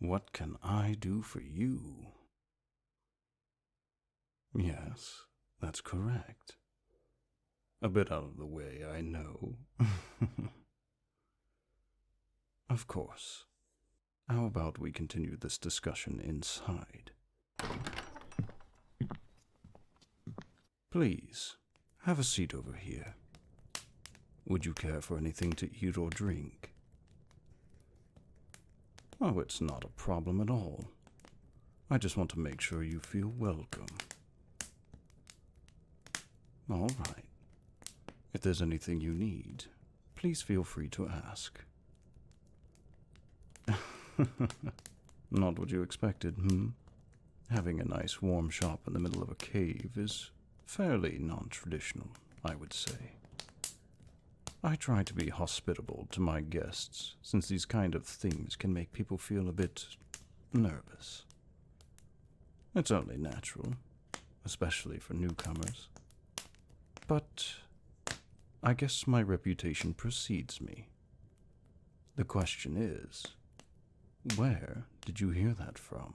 What can I do for you? Yes, that's correct. A bit out of the way, I know. Of course. How about we continue this discussion inside? Please, have a seat over here. Would you care for anything to eat or drink? Oh, it's not a problem at all. I just want to make sure you feel welcome. All right. If there's anything you need, please feel free to ask. Not what you expected, Having a nice warm shop in the middle of a cave is fairly non-traditional, I would say. I try to be hospitable to my guests, since these kind of things can make people feel a bit nervous. It's only natural, especially for newcomers. But I guess my reputation precedes me. The question is, where did you hear that from?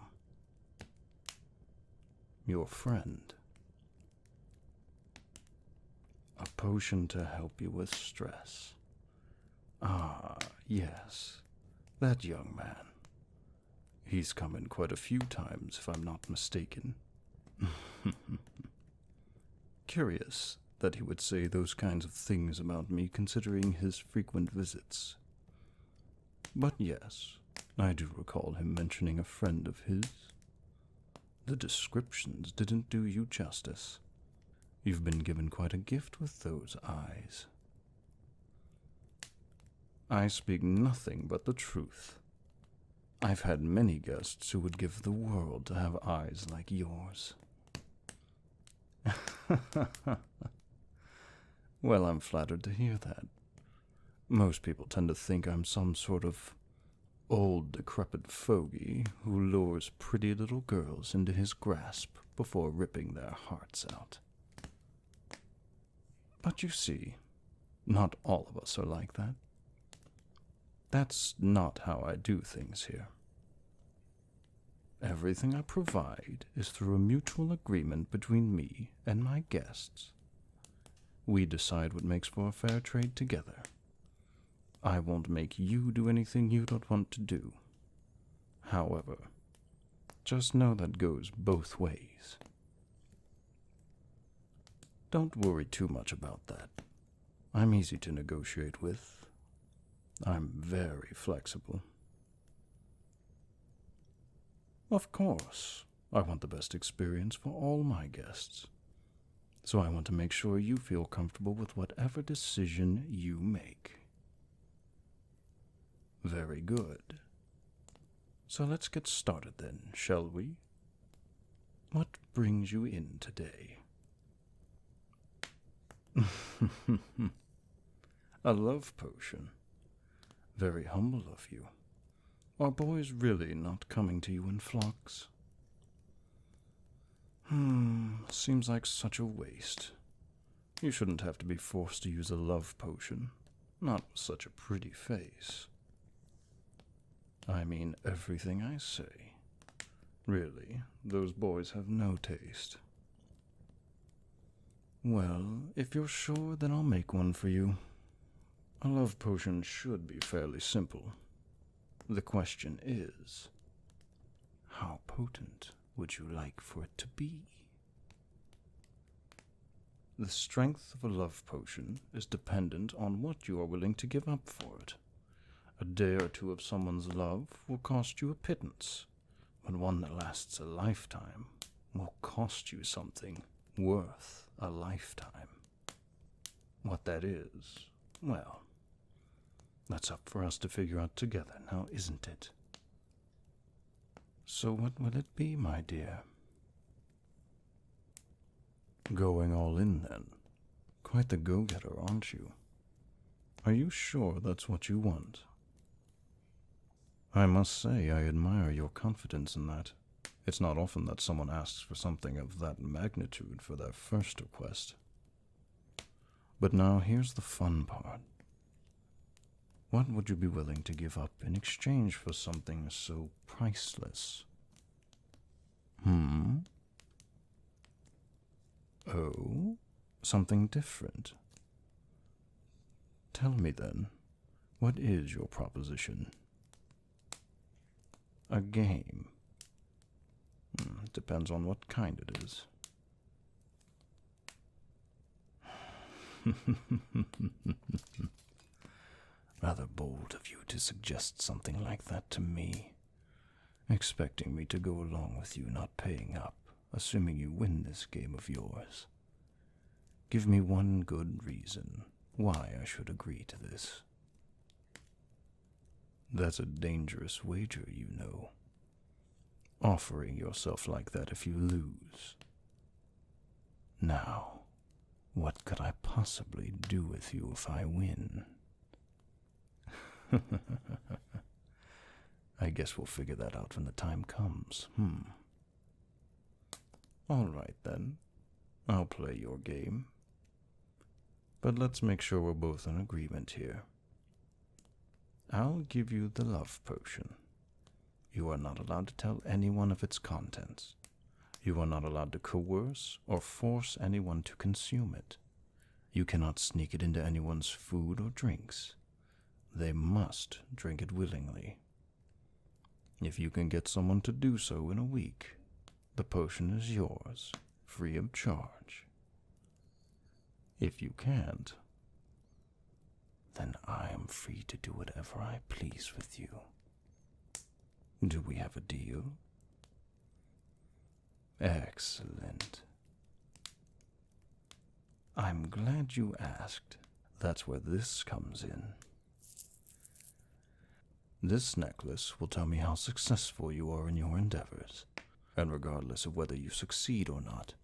Your friend. A potion to help you with stress. Ah, yes, that young man. He's come in quite a few times, if I'm not mistaken. Curious that he would say those kinds of things about me, considering his frequent visits. But yes, I do recall him mentioning a friend of his. The descriptions didn't do you justice. You've been given quite a gift with those eyes. I speak nothing but the truth. I've had many guests who would give the world to have eyes like yours. Well, I'm flattered to hear that. Most people tend to think I'm some sort of old, decrepit fogey who lures pretty little girls into his grasp before ripping their hearts out. But you see, not all of us are like that. That's not how I do things here. Everything I provide is through a mutual agreement between me and my guests. We decide what makes for a fair trade together. I won't make you do anything you don't want to do. However, just know that goes both ways. Don't worry too much about that. I'm easy to negotiate with. I'm very flexible. Of course, I want the best experience for all my guests. So I want to make sure you feel comfortable with whatever decision you make. Very good. So let's get started then, shall we? What brings you in today? A love potion. Very humble of you. Are boys really not coming to you in flocks? Seems like such a waste. You shouldn't have to be forced to use a love potion. Not with such a pretty face. I mean everything I say. Really, those boys have no taste. Well, if you're sure, then I'll make one for you. A love potion should be fairly simple. The question is, how potent would you like for it to be? The strength of a love potion is dependent on what you are willing to give up for it. A day or two of someone's love will cost you a pittance, but one that lasts a lifetime will cost you something worth a lifetime. What that is, well, that's up for us to figure out together now, isn't it? So what will it be, my dear? Going all in, then. Quite the go-getter, aren't you? Are you sure that's what you want? I must say I admire your confidence in that. It's not often that someone asks for something of that magnitude for their first request. But now here's the fun part. What would you be willing to give up in exchange for something so priceless? Oh, something different. Tell me then, what is your proposition? A game. Depends on what kind it is. Rather bold of you to suggest something like that to me, expecting me to go along with you not paying up, assuming you win this game of yours. Give me one good reason why I should agree to this. That's a dangerous wager, you know. Offering yourself like that if you lose. Now, what could I possibly do with you if I win? I guess we'll figure that out when the time comes. All right, then. I'll play your game. But let's make sure we're both in agreement here. I'll give you the love potion. You are not allowed to tell anyone of its contents. You are not allowed to coerce or force anyone to consume it. You cannot sneak it into anyone's food or drinks. They must drink it willingly. If you can get someone to do so in a week, the potion is yours, free of charge. If you can't, then I am free to do whatever I please with you. Do we have a deal? Excellent. I'm glad you asked. That's where this comes in. This necklace will tell me how successful you are in your endeavors, and regardless of whether you succeed or not,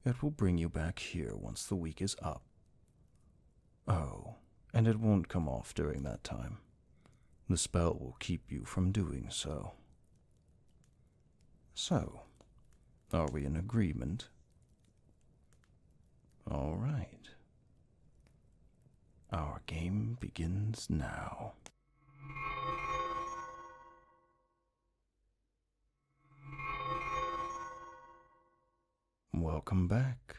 it will bring you back here once the week is up. Oh, and it won't come off during that time. The spell will keep you from doing so. So, are we in agreement? All right. Our game begins now. Welcome back.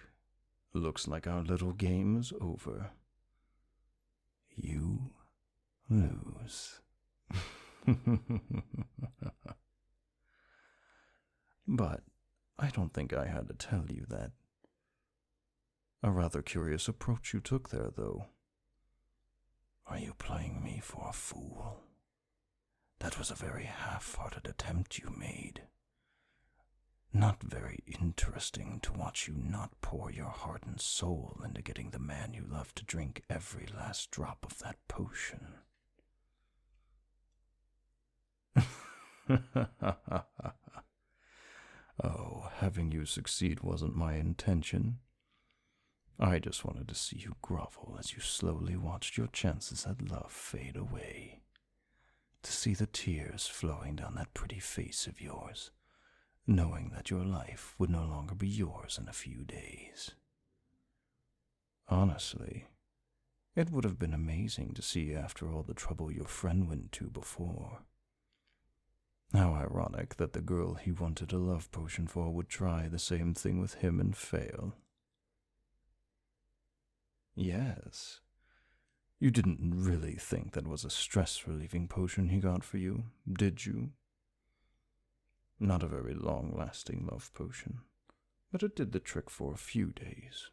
Looks like our little game is over. You lose. But I don't think I had to tell you that. A rather curious approach you took there, though. Are you playing me for a fool? That was a very half-hearted attempt you made. Not very interesting to watch you not pour your heart and soul into getting the man you love to drink every last drop of that potion. Oh, having you succeed wasn't my intention. I just wanted to see you grovel as you slowly watched your chances at love fade away. To see the tears flowing down that pretty face of yours, knowing that your life would no longer be yours in a few days. Honestly, it would have been amazing to see after all the trouble your friend went to before. How ironic that the girl he wanted a love potion for would try the same thing with him and fail. Yes. You didn't really think that was a stress-relieving potion he got for you, did you? Not a very long-lasting love potion, but it did the trick for a few days.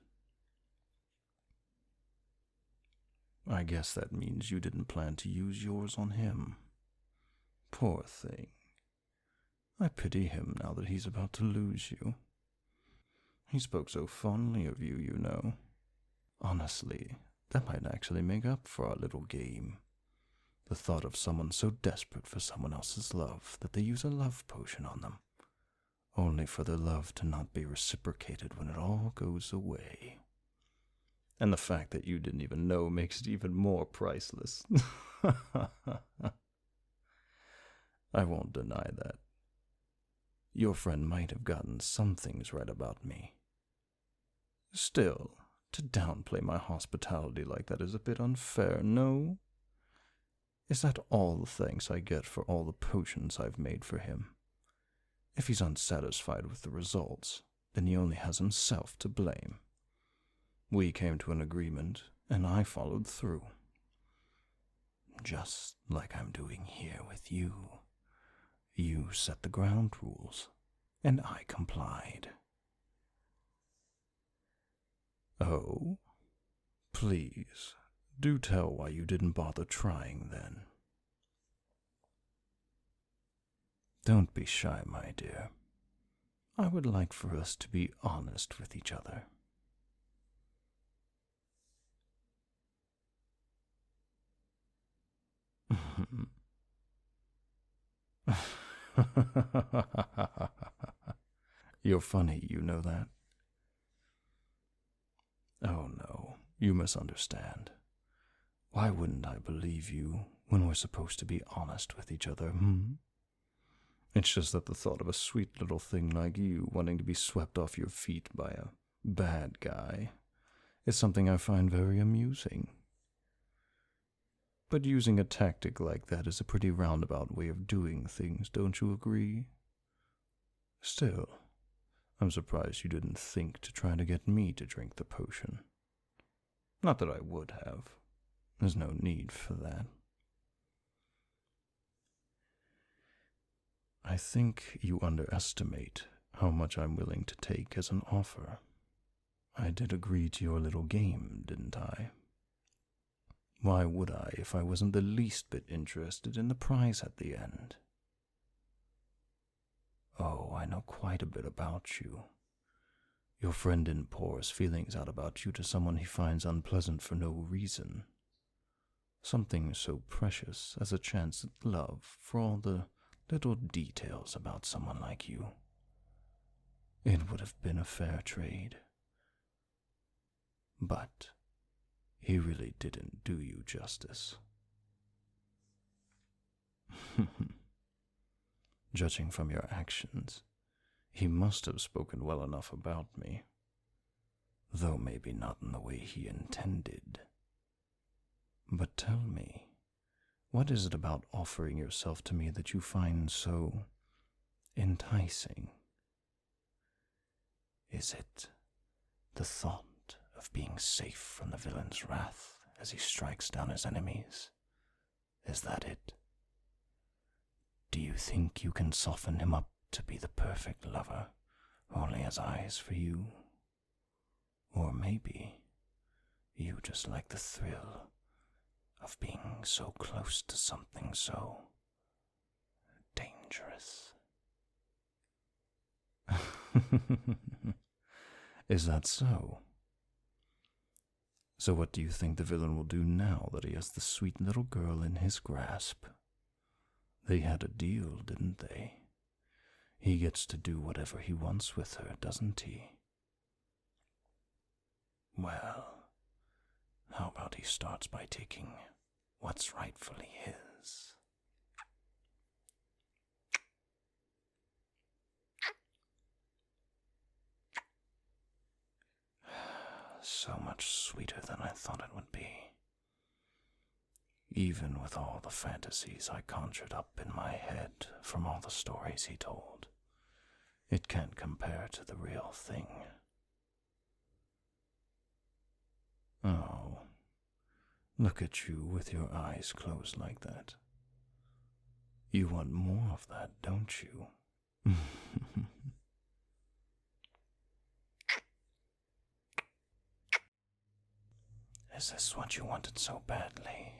I guess that means you didn't plan to use yours on him. Poor thing. I pity him now that he's about to lose you. He spoke so fondly of you, you know. Honestly, that might actually make up for our little game. The thought of someone so desperate for someone else's love that they use a love potion on them, only for their love to not be reciprocated when it all goes away. And the fact that you didn't even know makes it even more priceless. I won't deny that. Your friend might have gotten some things right about me. Still, to downplay my hospitality like that is a bit unfair, no? Is that all the thanks I get for all the potions I've made for him? If he's unsatisfied with the results, then he only has himself to blame. We came to an agreement, and I followed through. Just like I'm doing here with you. You set the ground rules, and I complied. Oh? Please, do tell why you didn't bother trying then. Don't be shy, my dear. I would like for us to be honest with each other. You're funny, you know that? Oh no, you misunderstand. Why wouldn't I believe you when we're supposed to be honest with each other, It's just that the thought of a sweet little thing like you wanting to be swept off your feet by a bad guy is something I find very amusing. But using a tactic like that is a pretty roundabout way of doing things, don't you agree? Still, I'm surprised you didn't think to try to get me to drink the potion. Not that I would have. There's no need for that. I think you underestimate how much I'm willing to take as an offer. I did agree to your little game, didn't I? Why would I if I wasn't the least bit interested in the prize at the end? Oh, I know quite a bit about you. Your friend didn't pour his feelings out about you to someone he finds unpleasant for no reason. Something so precious as a chance at love for all the little details about someone like you. It would have been a fair trade. But he really didn't do you justice. Judging from your actions, he must have spoken well enough about me, though maybe not in the way he intended. But tell me, what is it about offering yourself to me that you find so enticing? Is it the thought of being safe from the villain's wrath as he strikes down his enemies? Is that it? Do you think you can soften him up to be the perfect lover who only has eyes for you? Or maybe you just like the thrill of being so close to something so dangerous. Is that so? So what do you think the villain will do now that he has the sweet little girl in his grasp? They had a deal, didn't they? He gets to do whatever he wants with her, doesn't he? Well, how about he starts by taking what's rightfully his? So much sweeter than I thought it would be. Even with all the fantasies I conjured up in my head from all the stories he told, it can't compare to the real thing. Oh, look at you with your eyes closed like that. You want more of that, don't you? Is this what you wanted so badly?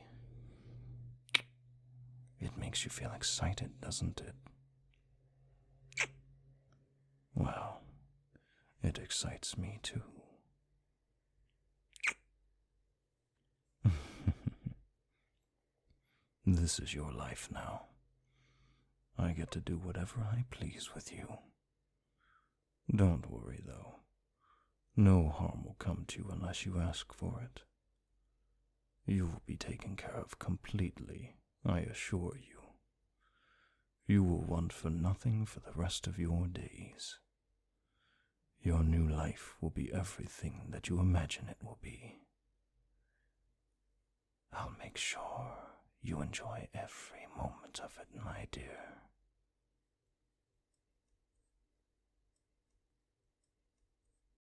It makes you feel excited, doesn't it? Well, it excites me too. This is your life now. I get to do whatever I please with you. Don't worry, though. No harm will come to you unless you ask for it. You will be taken care of completely, I assure you. You will want for nothing for the rest of your days. Your new life will be everything that you imagine it will be. I'll make sure You enjoy every moment of it, my dear.